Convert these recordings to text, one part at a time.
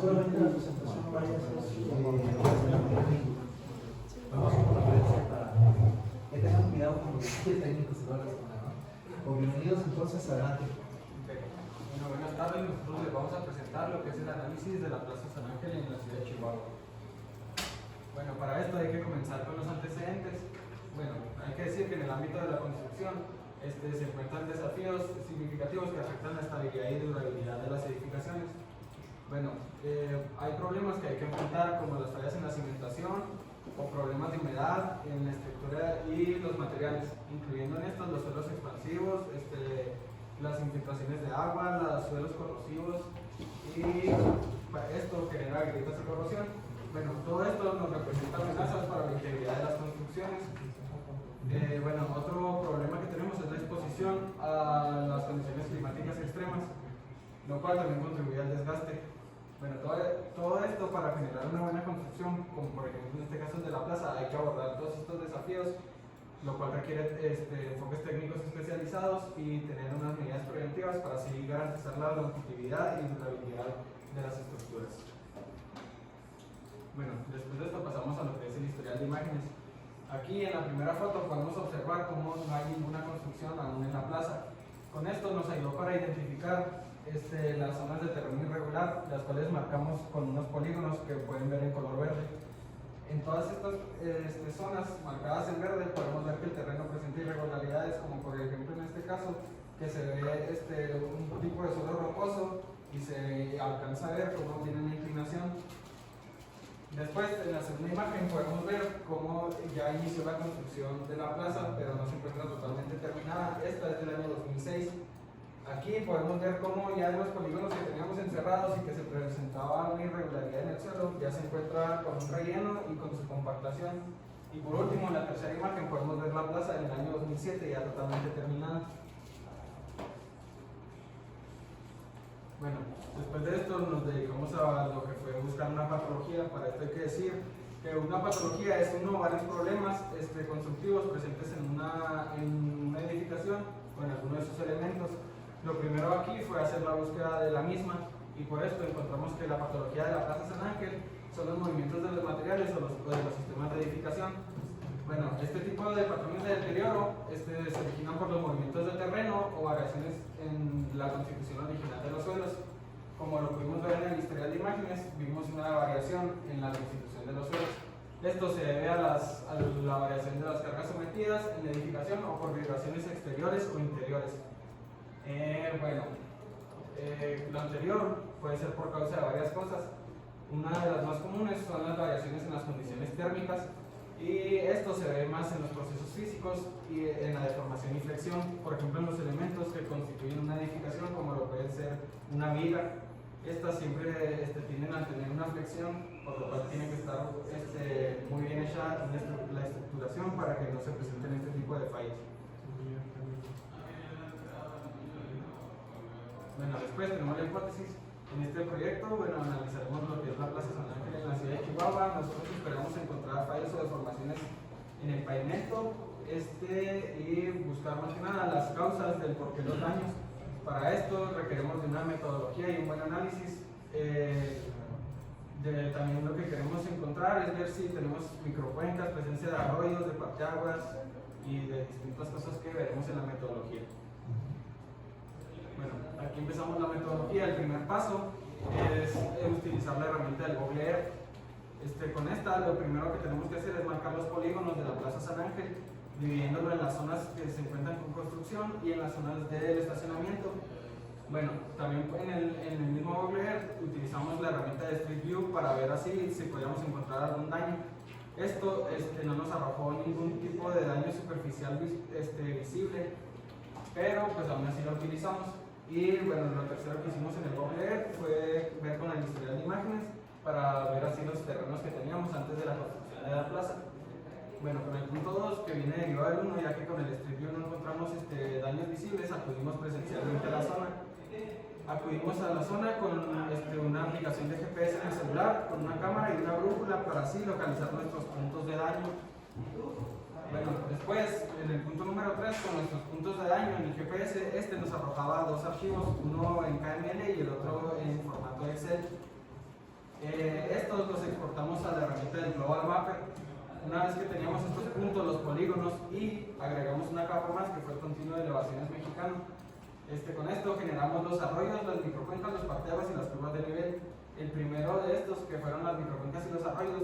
seguramente la presentación vaya a ser vamos a para que tengan cuidado con los técnicos de la zona, ¿no? Bienvenidos entonces, adelante. Bueno, buenas tardes, nosotros les vamos a presentar lo que es el análisis de la Plaza San Ángel en la ciudad de Chihuahua. Bueno, para esto hay que comenzar con los antecedentes. Bueno, hay que decir que en el ámbito de la construcción se encuentran desafíos significativos que afectan la estabilidad y durabilidad de las edificaciones. Bueno, hay problemas que hay que enfrentar como las fallas en la cimentación o problemas de humedad en la estructura y los materiales, incluyendo en estos los suelos expansivos, las infiltraciones de agua, los suelos corrosivos y esto genera grietas y corrosión. Bueno, todo esto nos representa amenazas para la integridad de las construcciones. Bueno, otro problema que tenemos es la exposición a las condiciones climáticas extremas, lo cual también contribuye al desgaste. Bueno, todo esto para generar una buena construcción, como por ejemplo en este caso de la plaza, hay que abordar todos estos desafíos, lo cual requiere enfoques técnicos especializados y tener unas medidas preventivas para así garantizar la longevidad y durabilidad de las estructuras. Bueno, después de esto pasamos a lo que es el historial de imágenes. Aquí en la primera foto podemos observar cómo no hay ninguna construcción aún en la plaza. Con esto nos ayudó para identificar las zonas de terreno irregular, las cuales marcamos con unos polígonos que pueden ver en color verde. En todas estas zonas marcadas en verde podemos ver que el terreno presenta irregularidades, como por ejemplo en este caso, que se ve un tipo de suelo rocoso y se alcanza a ver cómo tiene una inclinación. Después, en la segunda imagen podemos ver cómo ya inició la construcción de la plaza, pero no se encuentra totalmente terminada. Esta es del año 2006. Aquí podemos ver cómo ya los polígonos que teníamos encerrados y que se presentaba una irregularidad en el suelo ya se encuentra con un relleno y con su compactación. Y por último, en la tercera imagen podemos ver la plaza en el año 2007 ya totalmente terminada. Bueno, después de esto nos dedicamos a lo que fue buscar una patología. Para esto hay que decir que una patología es uno o varios problemas constructivos presentes en una edificación o en alguno de sus elementos. Lo primero aquí fue hacer la búsqueda de la misma y por esto encontramos que la patología de la Plaza San Ángel son los movimientos de los materiales o de los sistemas de edificación. Bueno, este tipo de patrones de deterioro se originan por los movimientos de terreno o variaciones en la constitución original de los suelos. Como lo pudimos ver en el historial de imágenes, vimos una variación en la constitución de los suelos. Esto se debe a la variación de las cargas sometidas en la edificación o por vibraciones exteriores o interiores. Lo anterior puede ser por causa de varias cosas. Una de las más comunes son las variaciones en las condiciones térmicas y esto se ve más en los procesos físicos y en la deformación y flexión, por ejemplo en los elementos que constituyen una edificación como lo puede ser una viga. Estas siempre tienden a tener una flexión, por lo cual tiene que estar muy bien hecha la estructuración para que no se presenten este tipo de fallas. Bueno, después tenemos la hipótesis. En este proyecto, analizaremos lo que es la Plaza San Ángel en la ciudad de Chihuahua. Nosotros esperamos encontrar fallas o deformaciones en el pavimento y buscar más que nada las causas del por qué los daños. Para esto requerimos de una metodología y un buen análisis. También lo que queremos encontrar es ver si tenemos microcuencas, presencia de arroyos, de parteaguas y de distintas cosas que veremos en la metodología. Bueno, aquí empezamos la metodología. El primer paso es utilizar la herramienta del Google Earth. Con esta, lo primero que tenemos que hacer es marcar los polígonos de la Plaza San Ángel, dividiéndolo en las zonas que se encuentran con construcción y en las zonas del estacionamiento. Bueno, también en el mismo Google Earth utilizamos la herramienta de Street View para ver así si podíamos encontrar algún daño. Esto no nos arrojó ningún tipo de daño superficial visible, pero pues aún así lo utilizamos. Y bueno, lo tercero que hicimos en el Google Earth fue ver con el historial de imágenes para ver así los terrenos que teníamos antes de la construcción de la plaza. Bueno, con el punto 2 que viene derivado del 1, ya que con el Street View no encontramos daños visibles, acudimos presencialmente a la zona. Acudimos a la zona con una aplicación de GPS en el celular, con una cámara y una brújula para así localizar nuestros puntos de daño. Bueno, después, en el punto número 3, con nuestros puntos de daño en el GPS, nos arrojaba dos archivos, uno en KML y el otro en formato Excel. Estos los exportamos a la herramienta del Global Mapper. Una vez que teníamos estos puntos, los polígonos, y agregamos una capa más que fue el continuo de elevaciones mexicano. Con esto generamos los arroyos, las microcuencas, los parteaguas y las curvas de nivel. El primero de estos, que fueron las microcuencas y los arroyos,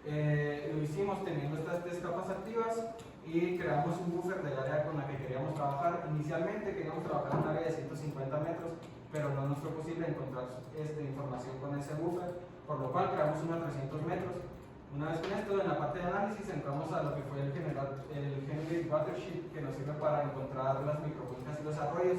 lo hicimos teniendo estas tres capas activas y creamos un buffer del área con la que queríamos trabajar. Inicialmente queríamos trabajar en un área de 150 metros, pero no nos fue posible encontrar información con ese buffer, por lo cual creamos uno a 300 metros. Una vez con esto, en la parte de análisis entramos a lo que fue el Generate Watershed, que nos sirve para encontrar las microcuencas y los arroyos.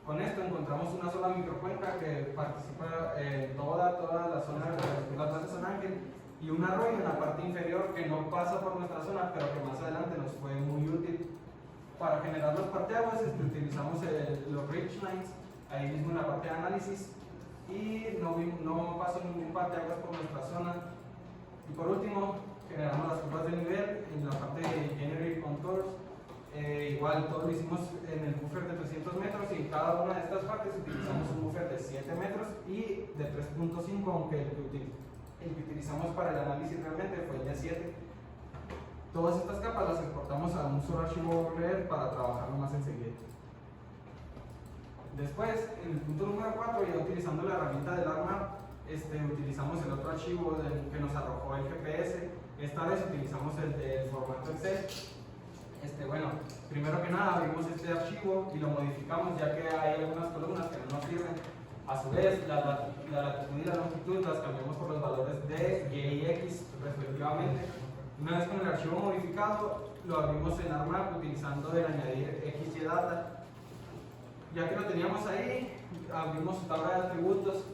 Con esto encontramos una sola microcuenca que participa en toda la zona de la Plaza San Ángel, y un arroyo en la parte inferior que no pasa por nuestra zona, pero que más adelante nos fue muy útil. Para generar los parteaguas utilizamos los ridge lines, ahí mismo en la parte de análisis, y no pasó ningún parteaguas por nuestra zona. Y por último, generamos las curvas de nivel en la parte de Generate Contours. Igual todo lo hicimos en el buffer de 300 metros, y en cada una de estas partes utilizamos un buffer de 7 metros y de 3.5, aunque el que utilizamos para el análisis realmente fue el de 7. Todas estas capas las exportamos a un solo archivo ORR para trabajarlo más enseguida. Después, en el punto número 4, ya utilizando la herramienta del ArcMap, utilizamos el otro archivo que nos arrojó el GPS. Esta vez utilizamos el del formato Excel. Bueno, primero que nada abrimos este archivo y lo modificamos, ya que hay algunas columnas que no nos sirven. A su vez, la latitud y la longitud las cambiamos por los valores de Y y X respectivamente. Una vez con el archivo modificado, lo abrimos en ArcMap utilizando el añadir XYData. Ya que lo teníamos ahí, abrimos su tabla de atributos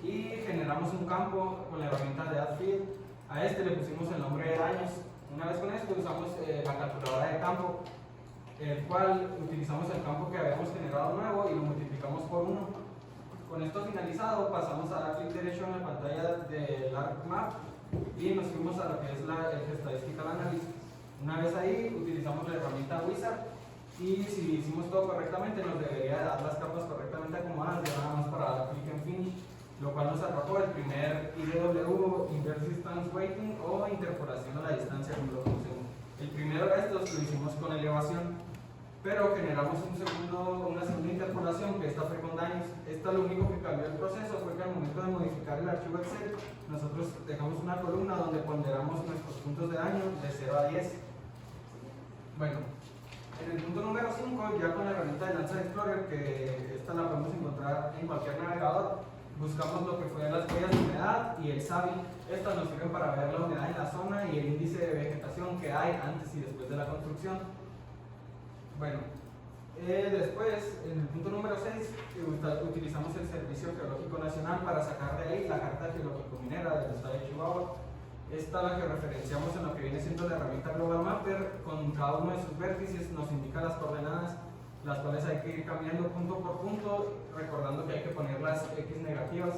y generamos un campo con la herramienta de AddField. A le pusimos el nombre de daños. Una vez con esto usamos la calculadora de campo, el cual utilizamos el campo que habíamos generado nuevo y lo multiplicamos por 1. Con esto finalizado, pasamos a dar clic derecho en la pantalla del ArcMap y nos fuimos a lo que es el Statistical Analysis. Una vez ahí, utilizamos la herramienta Wizard, y si hicimos todo correctamente, nos debería dar las capas correctamente acomodadas, ya nada más para dar clic en Finish, lo cual nos arrojó el primer IDW, Inverse Distance Weighting, o interpolación a la distancia, como lo conocemos. El primero de estos lo hicimos con elevación, pero generamos una segunda interpolación, que esta fue con daños. Esta lo único que cambió el proceso fue que al momento de modificar el archivo Excel, nosotros dejamos una columna donde ponderamos nuestros puntos de daño de 0 a 10. Bueno, en el punto número 5, ya con la herramienta de Landsat Explorer, que esta la podemos encontrar en cualquier navegador, buscamos lo que fue las huellas de humedad y el SABI. Estas nos sirven para ver la humedad en la zona y el índice de vegetación que hay antes y después de la construcción. Bueno, después, en el punto número 6, utilizamos el Servicio Geológico Nacional para sacar de ahí la carta geológico-minera del estado de Chihuahua. Esta la que referenciamos en lo que viene siendo la herramienta Global Mapper. Con cada uno de sus vértices nos indica las coordenadas, las cuales hay que ir cambiando punto por punto, recordando que hay que poner las X negativas.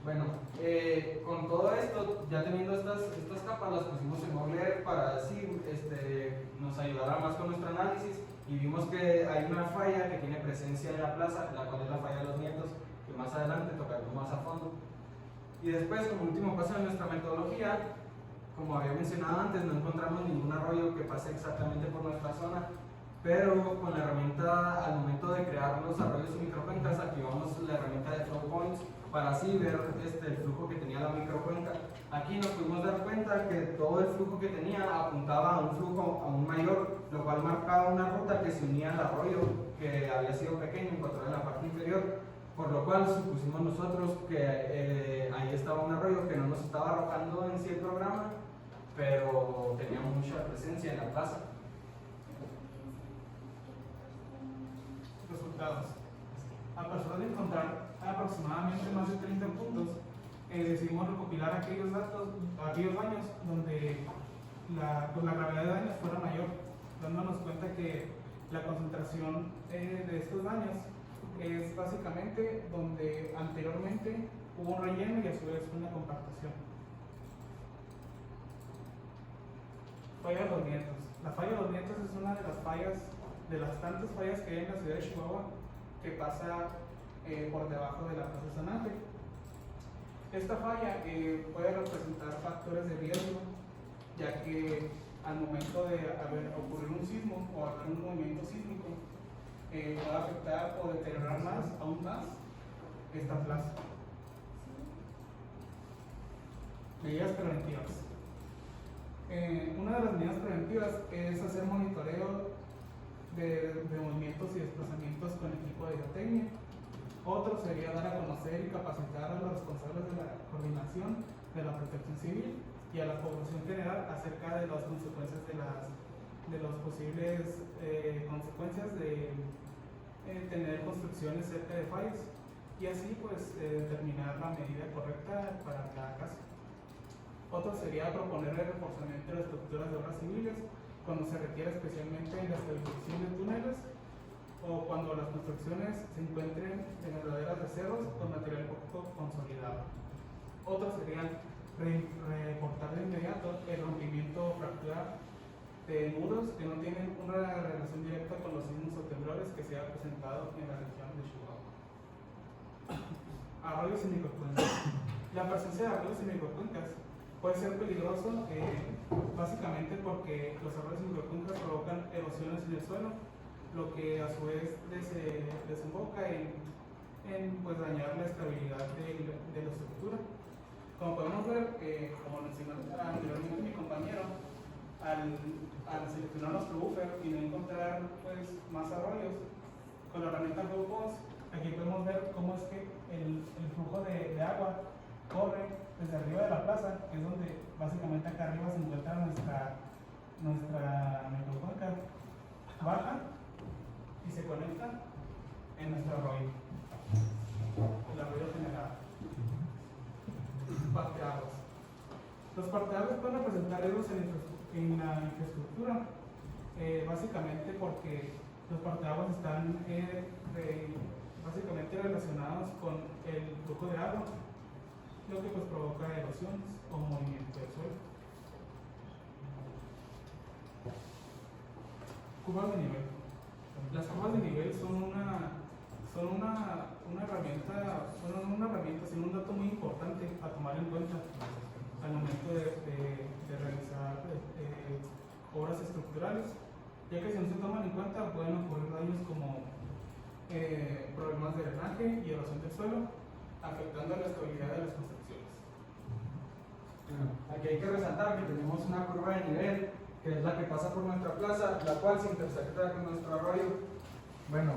Bueno, con todo esto, ya teniendo estas capas, las pusimos en OGLER para así nos ayudará más con nuestro análisis, y vimos que hay una falla que tiene presencia en la plaza, la cual es la falla de los nietos, que más adelante tocaremos más a fondo. Y después, como último paso en nuestra metodología, como había mencionado antes, no encontramos ningún arroyo que pase exactamente por nuestra zona, pero con la herramienta, al momento de crear los arroyos y microcuencas, activamos la herramienta de Flow Points para así ver el flujo que tenía la microcuenca. Aquí nos pudimos dar cuenta que todo el flujo que tenía apuntaba a un flujo aún mayor, lo cual marcaba una ruta que se unía al arroyo, que había sido pequeño, encontrado en la parte inferior, por lo cual supusimos nosotros que ahí estaba un arroyo que no nos estaba arrojando en sí el programa, pero tenía mucha presencia en la plaza. Resultados. A pesar de encontrar aproximadamente más de 30 puntos, decidimos recopilar aquellos daños donde la gravedad de daños fuera mayor, dándonos cuenta que la concentración de estos daños es básicamente donde anteriormente hubo un relleno y a su vez una compactación. Falla de los nietos. La falla de los nietos es una de las fallas, de las tantas fallas que hay en la ciudad de Chihuahua, que pasa por debajo de la Plaza San Ángel. Esta falla puede representar factores de riesgo, ya que al momento de ocurrir un sismo o haber un movimiento sísmico, puede afectar o deteriorar aún más esta plaza. Medidas preventivas. Una de las medidas preventivas es hacer monitoreo de movimientos y desplazamientos con equipo de geotecnia. Otro sería dar a conocer y capacitar a los responsables de la coordinación de la protección civil y a la población general acerca de las consecuencias de las posibles consecuencias de tener construcciones cerca de fallas y así pues determinar la medida correcta para cada caso. Otro sería proponer el reforzamiento de las estructuras de obras civiles cuando se requiere, especialmente en la estabilización de túneles o cuando las construcciones se encuentren en las laderas de cerros con material poco consolidado. Otro sería reportar de inmediato el rompimiento o fractura de muros que no tienen una relación directa con los sismos o temblores que se ha presentado en la región de Chihuahua. Arroyos y microcuencas. La presencia de arroyos y microcuencas puede ser peligroso básicamente porque los arroyos y microcuencas provocan erosiones en el suelo, lo que a su vez desemboca en pues, dañar la estabilidad de la estructura. Como podemos ver, como mencionó anteriormente mi compañero, al seleccionar nuestro buffer y no encontrar pues, más arroyos, con la herramienta GeoPost, aquí podemos ver cómo es que el flujo de agua corre desde arriba de la plaza, que es donde básicamente acá arriba se encuentra nuestra microcuenca, baja y se conecta en nuestro arroyo, el arroyo generado. Parteaguas. Los parteaguas pueden representar errores en la infraestructura, básicamente porque los parteaguas están básicamente relacionados con el flujo de agua, lo que pues provoca erosiones o movimiento del suelo. Curvas de nivel. Las curvas de nivel son una herramienta, sino un dato muy importante a tomar en cuenta al momento de realizar obras estructurales, ya que si no se toman en cuenta pueden ocurrir daños como problemas de drenaje y erosión del suelo, afectando la estabilidad de las construcciones. Aquí hay que resaltar que tenemos una curva de nivel, que es la que pasa por nuestra plaza, la cual se intersecta con nuestro arroyo. Bueno,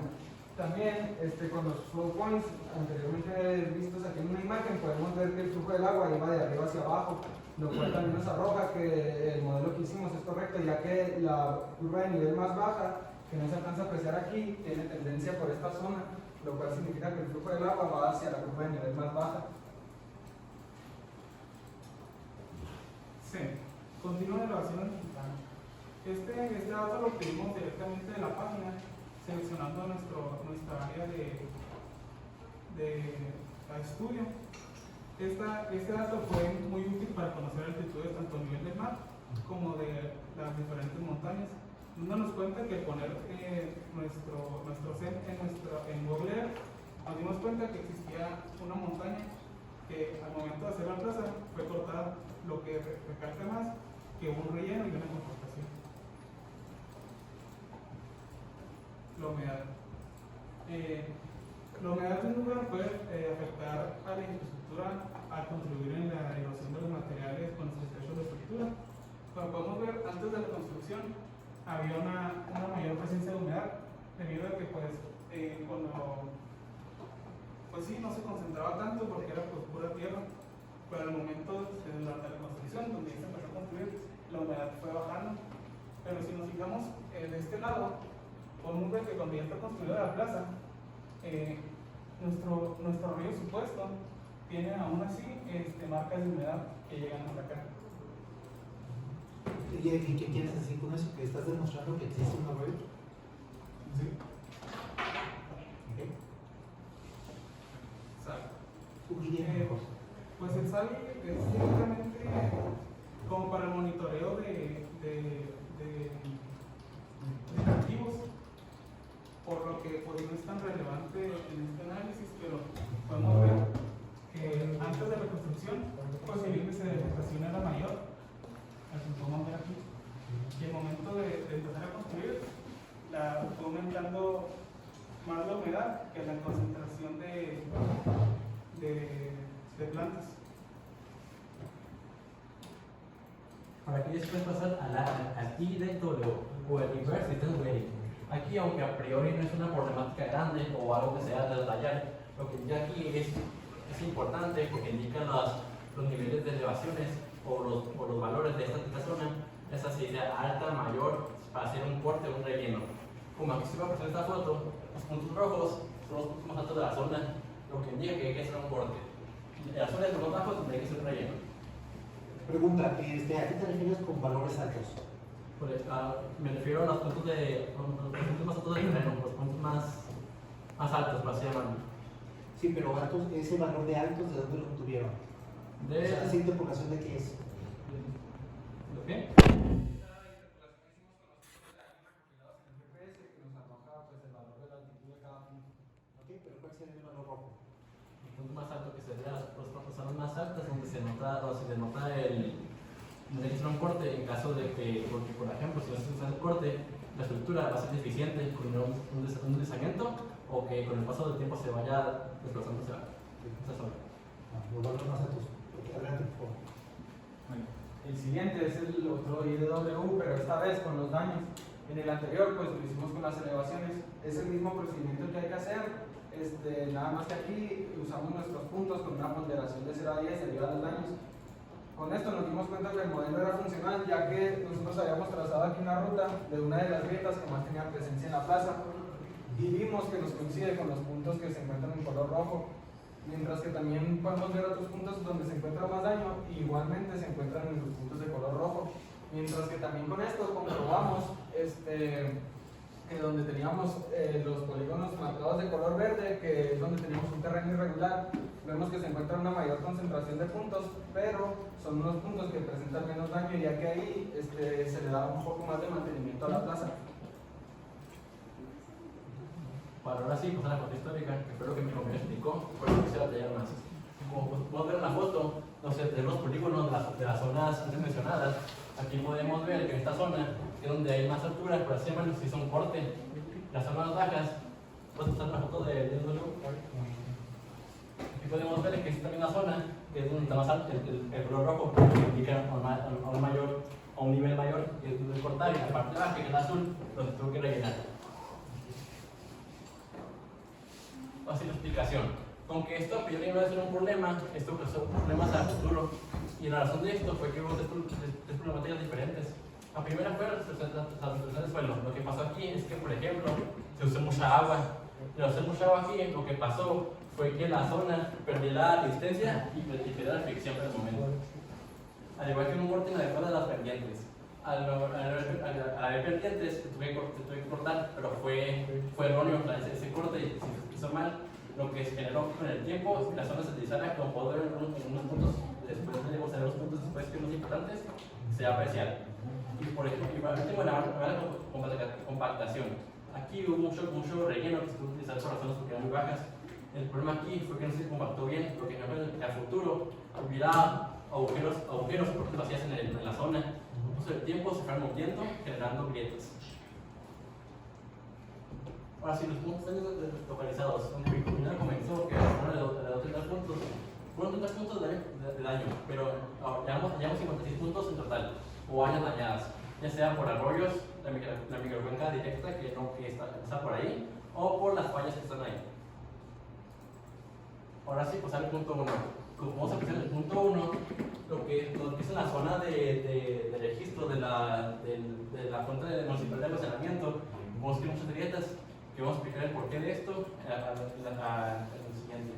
también con los flow points anteriormente vistos aquí en una imagen, podemos ver que el flujo del agua iba de arriba hacia abajo, lo cual también nos arroja que el modelo que hicimos es correcto, ya que la curva de nivel más baja, que no se alcanza a apreciar aquí, tiene tendencia por esta zona, lo cual significa que el flujo del agua va hacia la curva de nivel más baja. Sí, continúa la elevación anticipada. Este dato lo obtuvimos directamente de la página, seleccionando nuestra área de estudio. Este dato fue muy útil para conocer altitudes tanto a nivel del mar como de las diferentes montañas, dándonos cuenta que al poner nuestro set en Google Earth, nos dimos cuenta que existía una montaña que al momento de hacer la plaza fue cortada, lo que recalca más que un relleno y una compactación. La humedad. La humedad de un lugar puede afectar a la infraestructura al contribuir en la erosión de los materiales con los estrechos de estructura. Como podemos ver, antes de la construcción había una mayor presencia de humedad debido a que cuando pues sí, no se concentraba tanto porque era pues pura tierra, pero al momento de la construcción, donde se empezó a construir, la humedad fue bajando. Pero si nos fijamos de este lado, podemos ver que cuando ya está construida la plaza, nuestro río supuesto tiene aún así marcas de humedad que llegan hasta acá. ¿Y qué quieres decir con eso? ¿Que estás demostrando que existe un arroyo? Sí. Okay. SAL. Pues el SAL es simplemente como para el monitoreo de activos, por lo que pues, no es tan relevante en este análisis, pero podemos ver que antes de la construcción de plantas. Para aquí después pasar al IDW o el Inverse Distance Weighting. Aquí, aunque a priori no es una problemática grande o algo que sea de detallar, lo que indica aquí es importante porque indica los niveles de elevaciones o los valores de esta zona, esa sería alta, mayor, para hacer un corte o un relleno. Como aquí se va a presentar esta foto, los puntos rojos son los puntos más altos de la zona, lo que indica que hay que hacer un corte. La zona de los más bajos tendría que ser un relleno. Pregunta, ¿a qué te refieres con valores altos? Pues, me refiero a los puntos más altos del terreno, los puntos más altos, por así llamarlo. Sí, pero altos, ese valor de altos, ¿de dónde lo obtuvieron? O sea, ¿esa interpolación de qué es? ¿Lo qué? Ok, pero ¿cuál sería el valor rojo? El punto más alto que sería los zonas más altas donde se denota el un corte en caso de que, porque por ejemplo, si no se usa el corte, la estructura va a ser deficiente con un deslizamiento o que con el paso del tiempo se vaya desplazando hacia esa zona. Los valores más altos. Adelante, por favor. Bueno, el siguiente es el otro IDW, pero esta vez con los daños. En el anterior, pues lo hicimos con las elevaciones. Es el mismo procedimiento que hay que hacer. Nada más que aquí usamos nuestros puntos con una ponderación de 0 a 10 debido a los daños. Con esto nos dimos cuenta que el modelo era funcional, ya que nosotros habíamos trazado aquí una ruta de una de las grietas que más tenía presencia en la plaza y vimos que nos coincide con los puntos que se encuentran en color rojo, mientras que también podemos ver otros puntos donde se encuentra más daño y igualmente se encuentran en los puntos de color rojo, mientras que también con esto comprobamos que donde teníamos los polígonos marcados de color verde, que es donde teníamos un terreno irregular, vemos que se encuentra una mayor concentración de puntos, pero son unos puntos que presentan menos daño, ya que ahí se le da un poco más de mantenimiento a la plaza. Bueno, ahora sí, pues a la foto histórica, que fue lo que mi compañero explicó, por eso quisiera detallar más. Como podemos ver en la foto, tenemos los polígonos de las zonas antes mencionadas. Aquí podemos ver que en esta zona es donde hay más altura, por así llamarlo, se hizo un corte. Las zonas bajas, puedes usar la foto de aquí podemos ver que es también una zona que es donde está más alto, el color rojo, que indica a un nivel mayor, que es donde cortar, y la parte baja, que es el azul, donde tengo que rellenar. Así la explicación. Aunque esto a priori no es un problema, esto causó problemas a futuro. Y la razón de esto fue que hubo tres problemáticas diferentes. La primera fue la representación del suelo. Lo que pasó aquí es que, por ejemplo, se usó mucha agua. Y al usar mucha agua aquí, lo que pasó fue que la zona perdió la resistencia y perdió la fricción por el momento. Al igual que en un corte inadecuado de las pendientes. Al haber pendientes, se tuve que cortar, pero fue erróneo ese corte y se hizo mal. Lo que se generó con el tiempo, si la zona se utilizara, como puedo ver en unos puntos después de observar los puntos después que son importantes, se va a apreciar. Y por ejemplo, igualmente con la compactación. Aquí hubo mucho relleno que se pudo utilizar por razones porque eran muy bajas. El problema aquí fue que no se compactó bien, lo que generó que a futuro hubiera agujeros o puertas vacías en la zona. Entonces el tiempo se fue moviendo, generando grietas. Ahora sí, los puntos localizados, donde primero comenzó que la 30 puntos, fueron 30 puntos de daño, pero llevamos 56 puntos en total, o áreas dañadas, ya sea por arroyos, la microcuenca directa que está por ahí, o por las fallas que están ahí. Ahora sí, pasar al punto 1. Como vamos a empezar en el punto 1, lo que es en la zona de registro de la fuente municipal de almacenamiento, vemos que hay muchas grietas, que vamos a explicar el porqué de esto en el siguiente.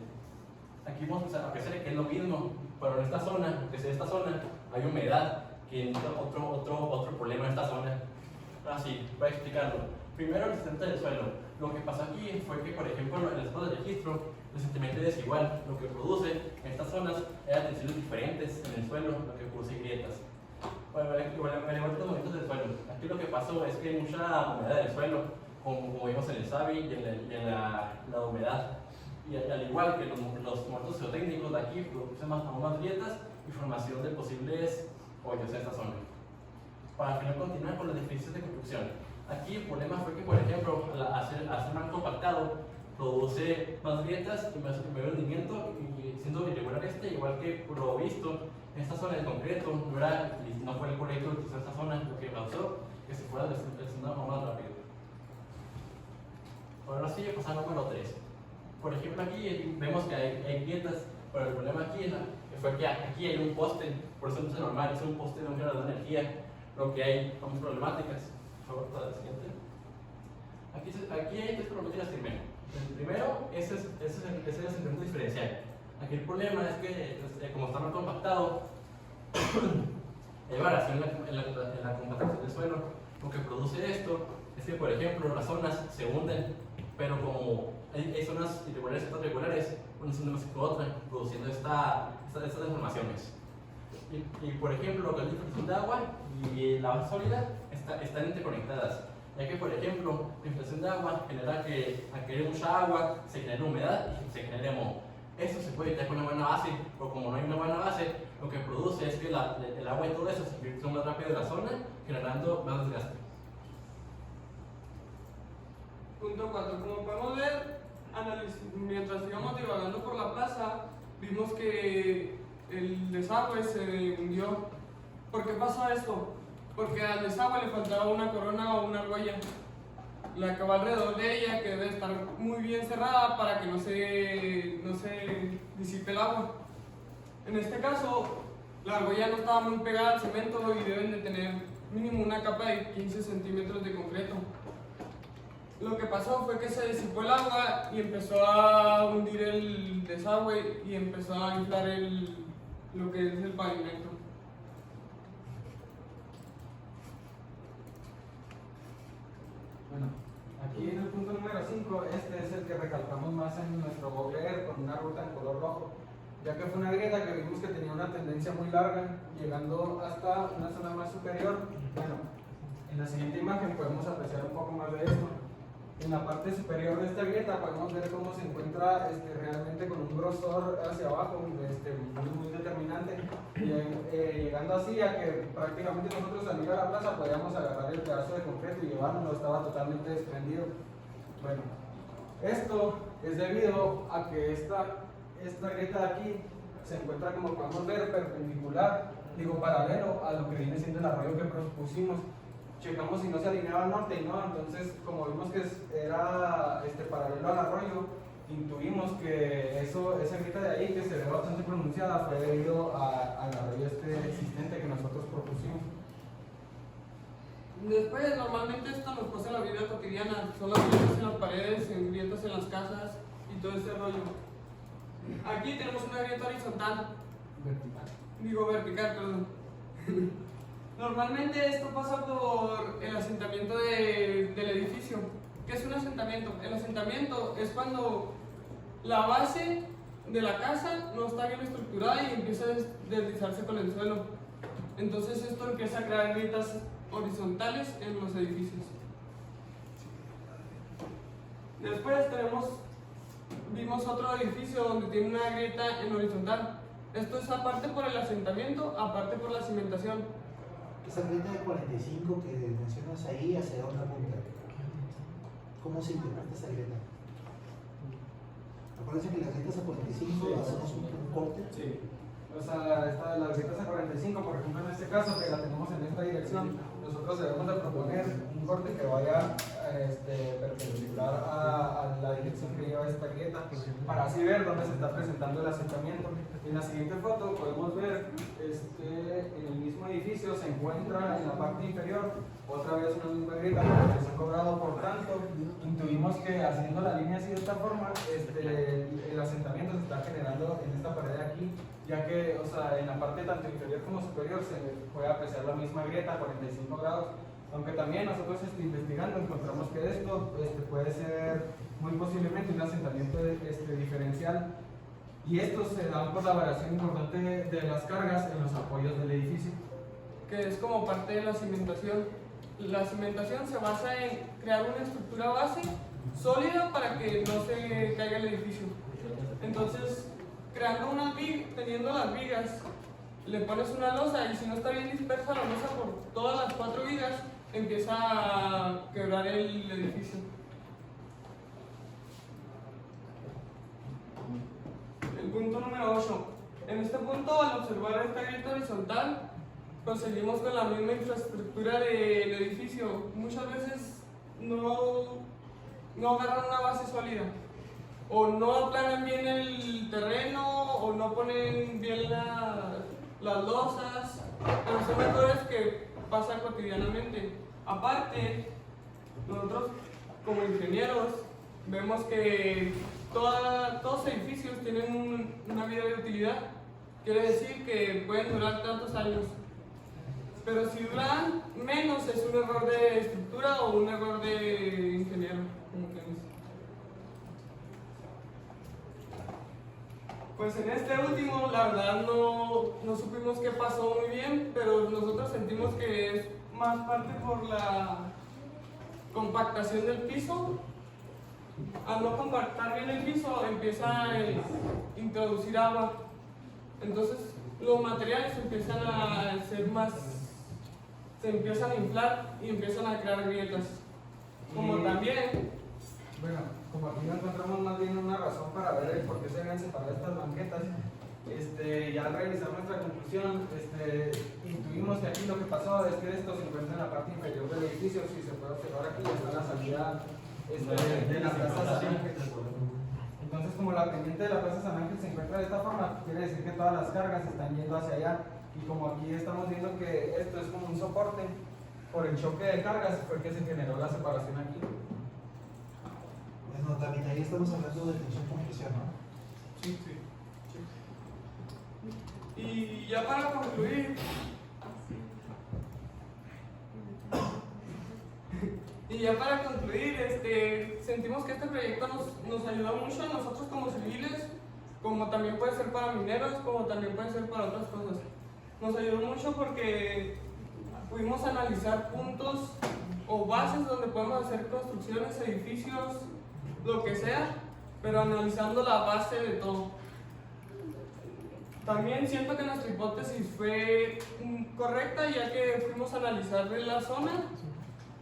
Aquí vamos a apreciar que es lo mismo, pero en esta zona, que es esta zona, hay humedad, que indica otro problema en esta zona. Ahora sí, voy a explicarlo. Primero, el sentimiento del suelo. Lo que pasó aquí fue que, por ejemplo, en el estado de registro, el sentimiento es desigual. Lo que produce en estas zonas es tensiones diferentes en el suelo, lo que produce grietas. Bueno, igual los movimientos del suelo. Aquí lo que pasó es que hay mucha humedad en el suelo, como vimos en el SABI y en la humedad. Y al igual que los movimientos geotécnicos de aquí producen aún más grietas y formación de posibles hoyos en esta zona. Para al final continuar con las definiciones de construcción. Aquí el problema fue que, por ejemplo, al ser mal compactado, produce más grietas y mayor hundimiento y siendo irregular igual que por lo visto, esta zona de concreto no fue el correcto de utilizar esta zona, lo que causó que se fuera descendando más rápido. Ahora sí, pasando al número 3. Por ejemplo, aquí vemos que hay grietas, pero el problema aquí fue que aquí hay un poste, por eso no es normal, es un poste de un generador de energía, lo que hay son problemáticas. Por favor, para la siguiente. Aquí hay tres problemáticas primero. El primero es el asentamiento diferencial. Aquí el problema es que, como está mal compactado, hay variación en la compactación del suelo. Lo que produce esto es que, por ejemplo, las zonas se hunden, pero como hay zonas irregulares y otras regulares, una se hunde más que otra, produciendo estas deformaciones. Y, por ejemplo, lo que es la infiltración de agua y la base sólida están interconectadas, ya que, por ejemplo, la infiltración de agua genera que al caer mucha agua se genere humedad y se genere moho. Esto se puede evitar con una buena base, pero como no hay una buena base, lo que produce es que el agua y todo eso se filtra más rápido de la zona, generando más desgaste. Punto 4. Como podemos ver, mientras íbamos divagando por la plaza, vimos que el desagüe se hundió. ¿Por qué pasó esto? Porque al desagüe le faltaba una corona o una argolla, la que va alrededor de ella, que debe estar muy bien cerrada para que no se disipe el agua. En este caso, la argolla no estaba muy pegada al cemento y deben de tener mínimo una capa de 15 centímetros de concreto. Lo que pasó fue que se disipó el agua y empezó a hundir el desagüe y empezó a inflar lo que es el pavimento. Bueno, aquí en el punto número 5, este es el que recalcamos más en nuestro Google Earth con una ruta en color rojo, ya que fue una grieta que vimos que tenía una tendencia muy larga, llegando hasta una zona más superior. Bueno, en la siguiente imagen podemos apreciar un poco más de esto. En la parte superior de esta grieta podemos ver cómo se encuentra realmente con un grosor hacia abajo muy determinante, llegando así a que prácticamente nosotros al ir a la plaza podíamos agarrar el pedazo de concreto y llevárnoslo, estaba totalmente desprendido. Bueno, esto es debido a que esta grieta de aquí se encuentra, como podemos ver, paralelo a lo que viene siendo el arroyo que propusimos. Checamos si no se alineaba al norte y no, entonces como vimos que era paralelo al arroyo, intuimos que esa grieta de ahí, que se ve bastante pronunciada, fue debido al arroyo existente que nosotros propusimos. Después, normalmente esto nos pasa en la vida cotidiana, son las grietas en las paredes, en grietas en las casas y todo ese rollo. Aquí tenemos una grieta horizontal. Vertical, perdón. Normalmente esto pasa por el asentamiento del edificio. ¿Qué es un asentamiento? El asentamiento es cuando la base de la casa no está bien estructurada y empieza a deslizarse con el suelo. Entonces esto empieza a crear grietas horizontales en los edificios. Después vimos otro edificio donde tiene una grieta en horizontal. Esto es aparte por el asentamiento, aparte por la cimentación. Esa grieta de 45 que mencionas ahí, ¿hacia dónde apunta? ¿Cómo se interpreta esa grieta? Acuérdense que las grietas a 45 hacemos un corte. Sí. O sea, las grietas a 45, por ejemplo, en este caso, que la tenemos en esta dirección, nosotros debemos de proponer un corte que vaya perpendicular a la dirección que lleva esta grieta, para así ver dónde se está presentando el asentamiento. En la siguiente foto podemos ver en el mismo edificio se encuentra en la parte inferior otra vez una misma grieta que se ha cobrado. Por tanto, intuimos que haciendo la línea así de esta forma, el asentamiento se está generando en esta pared de aquí, ya que en la parte tanto inferior como superior se puede apreciar la misma grieta, 45 grados. Aunque también nosotros investigando encontramos que esto puede ser muy posiblemente un asentamiento diferencial, y esto se da por la variación importante de las cargas en los apoyos del edificio, que es como parte de la cimentación. La cimentación se basa en crear una estructura base sólida para que no se caiga el edificio. Entonces, teniendo las vigas, le pones una losa y si no está bien dispersa la losa por todas las 4 vigas, empieza a quebrar el edificio. El punto número 8. En este punto, al observar esta grieta horizontal, proseguimos con la misma infraestructura del edificio. Muchas veces no agarran una base sólida, o no aplanan bien el terreno, o no ponen bien las losas, pero son errores que pasan cotidianamente. Aparte, nosotros como ingenieros vemos que todos los edificios tienen una vida de utilidad, quiere decir que pueden durar tantos años. Pero si duran menos es un error de estructura o un error de ingeniero, como que dice. Pues en este último, la verdad no supimos qué pasó muy bien, pero nosotros sentimos que es más parte por la compactación del piso. Al no compactar bien el piso, empieza a introducir agua. Entonces los materiales empiezan a ser más, se empiezan a inflar y empiezan a crear grietas. Como también, Bueno, como aquí no encontramos más bien una razón para ver el por qué se habían separado estas banquetas, ya al revisar nuestra conclusión, intuimos que aquí lo que pasó es que esto se encuentra en la parte inferior del edificio. Si se puede observar aquí, está la salida de la Plaza San Ángel. Entonces, como la pendiente de la Plaza San Ángel se encuentra de esta forma, quiere decir que todas las cargas están yendo hacia allá. Y como aquí estamos viendo que esto es como un soporte, por el choque de cargas fue que se generó la separación aquí. No, también ahí estamos hablando de tensión-compresión, ¿no? Sí, sí. y ya para concluir, sentimos que este proyecto nos ayudó mucho a nosotros como civiles, como también puede ser para mineros, como también puede ser para otras cosas. Nos ayudó mucho porque pudimos analizar puntos o bases donde podemos hacer construcciones, edificios, lo que sea, pero analizando la base de todo. También siento que nuestra hipótesis fue correcta, ya que fuimos a analizar la zona,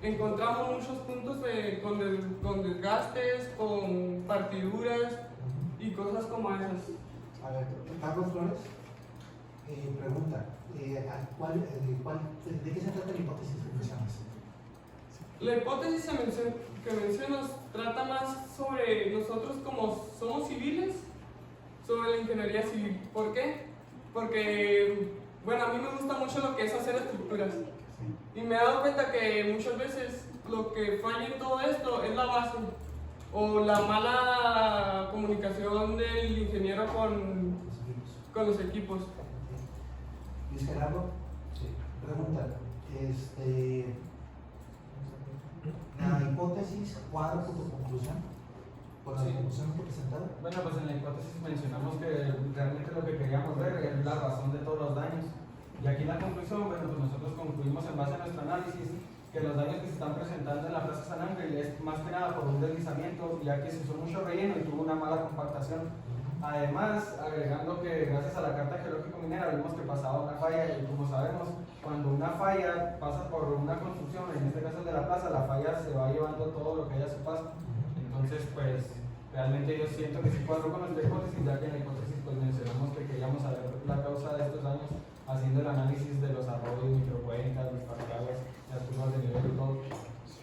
encontramos muchos puntos con desgastes, con partiduras y cosas como esas. A ver, Carlos Flores pregunta, ¿de qué se trata la hipótesis que mencionas? La hipótesis que mencionas trata más sobre nosotros como somos civiles, sobre la ingeniería civil. ¿Por qué? Porque, bueno, a mí me gusta mucho lo que es hacer estructuras. Y me he dado cuenta que muchas veces lo que falla en todo esto es la base o la mala comunicación del ingeniero con los equipos. Luis Gerardo, pregunta, la hipótesis cuadra con tu conclusión, con las conclusiones que presentaron. Bueno, pues en la hipótesis mencionamos que realmente lo que queríamos ver es la razón de todos los daños. Y aquí en la conclusión, bueno, pues nosotros concluimos en base a nuestro análisis que los daños que se están presentando en la Plaza San Ángel es más que nada por un deslizamiento, ya que se hizo mucho relleno y tuvo una mala compactación. Además, agregando que gracias a la carta geológico-minera vimos que pasaba una falla, y como sabemos, cuando una falla pasa por una construcción, en este caso de la plaza, la falla se va llevando todo lo que haya a su paso. Entonces, pues, realmente yo siento que sí cuadro con nuestra hipótesis, ya que en la hipótesis pues mencionamos que queríamos saber la causa de estos daños haciendo el análisis de los arroyos, microcuencas, los parqueados, las curvas de nivel y todo.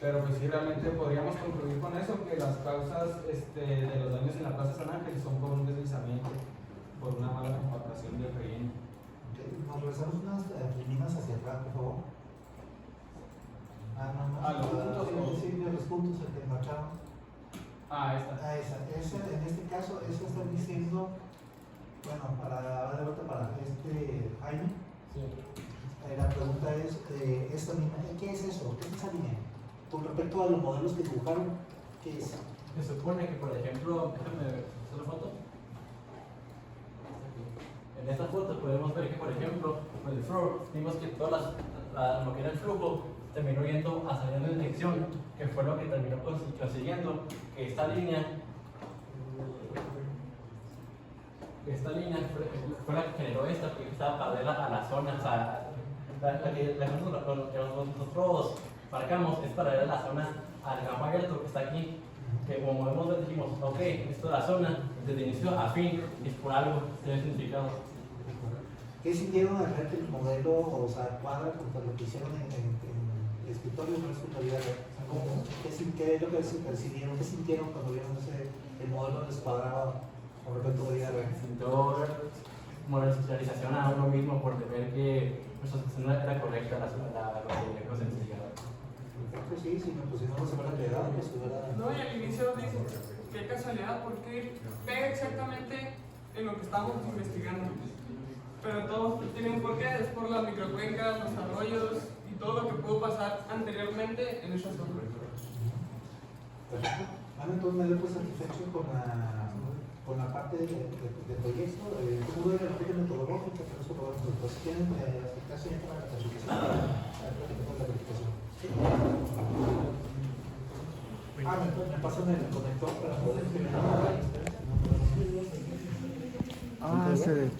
Pero pues sí, realmente podríamos concluir con eso, que las causas de los daños en la Plaza San Ángel son por un deslizamiento, por una mala compactación del relleno. Nos regresamos unas líneas hacia atrás, por favor. ¿A los puntos? Sí, de los puntos que marcharon. Esta. En este caso, eso está diciendo, bueno, para dar vuelta para Jaime. Sí. La pregunta es, esta línea, ¿qué es eso? ¿Qué es esa línea? Con respecto a los modelos que dibujaron, ¿qué es? Se supone que, por ejemplo, déjame ver la foto. En esta foto podemos ver que, por ejemplo, con el flujo, vimos que lo que era el flujo terminó yendo a salir de dirección, que fue lo que terminó consiguiendo que esta línea fue la que generó esta paralela a la zona, o sea, la que nosotros marcamos es paralela a la zona al campo abierto que está aquí, que como podemos ver dijimos, ok, esto es la zona, desde inicio a fin, es por algo, tiene significado. ¿Qué sintieron al ver que el modelo, o sea, cuadra contra lo que hicieron en escritorio o en escritorio? ¿Qué es lo que percibieron? ¿Qué sintieron cuando vieron el modelo descuadrado con respecto a vida real? Sintió como la socialización a uno mismo por ver que nuestra situación era correcta, lo que se investigaba. Perfecto, sí, pues si no se hubiera quedado, pues se hubiera... No, y al inicio dices, qué casualidad, porque pega exactamente en lo que estamos investigando. Pero todo tiene un porqué, es por las microcuencas, los arroyos y todo lo que pudo pasar anteriormente en esa zona. Perfecto. Entonces me doy pues satisfecho con la parte del proyecto. ¿Cómo doy la parte metodológica? Pero eso lo vamos a ver. Si quieren acercarse ya para la calificación. La calificación. Me pasan el conector para poder terminar.